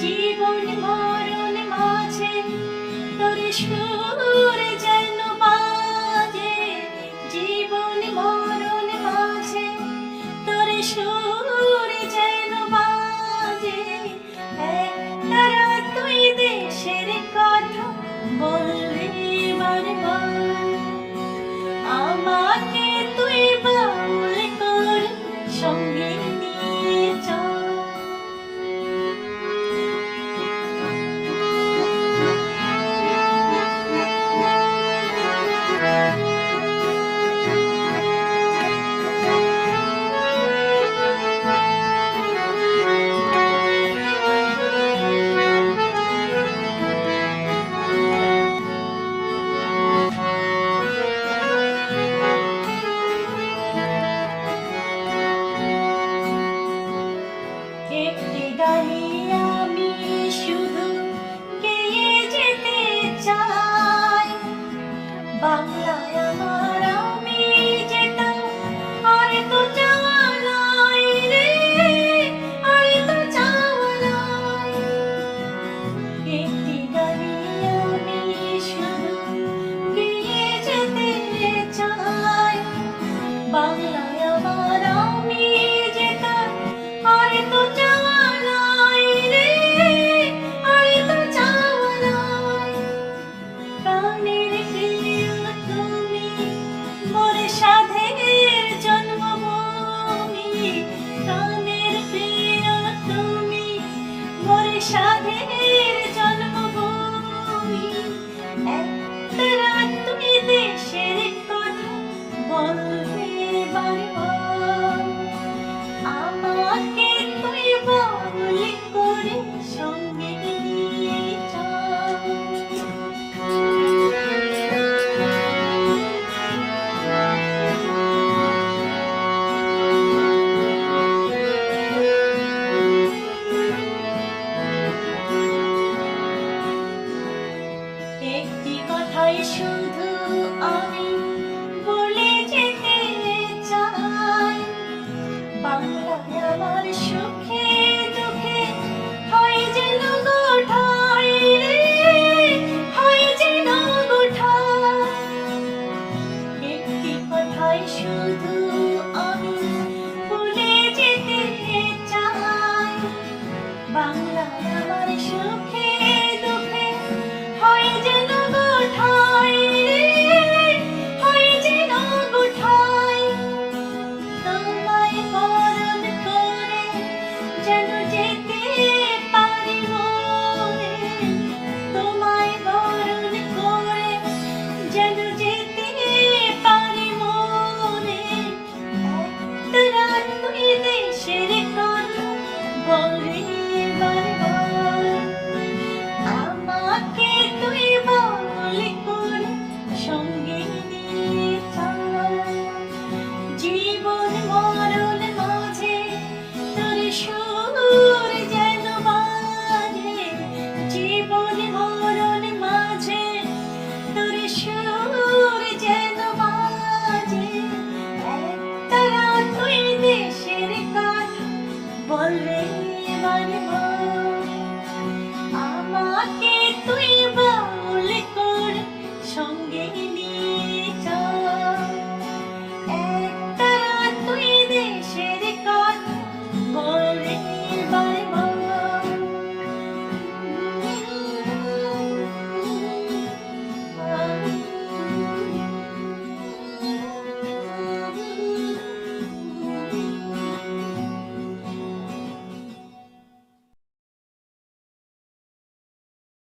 জীবন মরণ মাঝে তোর সুর যেন বাজে, জীবন মরণ মাঝে তোর সুর যেন বাজে। একতারা তুই দেশের কথা বললে বারবার, আমাকে তুই বাউল করে সঙ্গে নিয়ে চল। একটি গানে আমি শুধু গেয়ে যেতে চাই, বাংলায় আমার আমি যেতাম আর তো চাওয়া নাই রে, আর তো চাওয়া নাই। একটি গানে আমি শুধু গেয়ে যেতে চাই, বাংলায় আমার আমি যেতাম আর তো চাওয়া নাই রে, আর তো চাওয়া নাই। প্রাণের প্রিয় তুমি মোর সাধের জন্মভূমি, প্রাণের প্রিয় তুমি মোর সাধের জন্মভূমি। একতারা তুই দেশের কথা বলবে বারবার, আমাকে তুই বাউল করে সঙ্গে নিয়ে চল। একটি কথাই শুধু আমি বলে যেতে চাই, বাংলায় আমার সুখে দুঃখে হয় যেন গোঠাই রে, হয় যেন গোঠাই। একটি কথাই শুধু আমি বলে যেতে চাই, বাংলায় আমার সুখে দুঃখে হয় যেন গোঠাই রে, হয় যেন গোঠাই। তোমায় বরণ করে যেন যেতে পারি মনে, তোমায় বরণ করে যেন যেতে পারি মনে। একতারা তুই দেশের কথা বলবি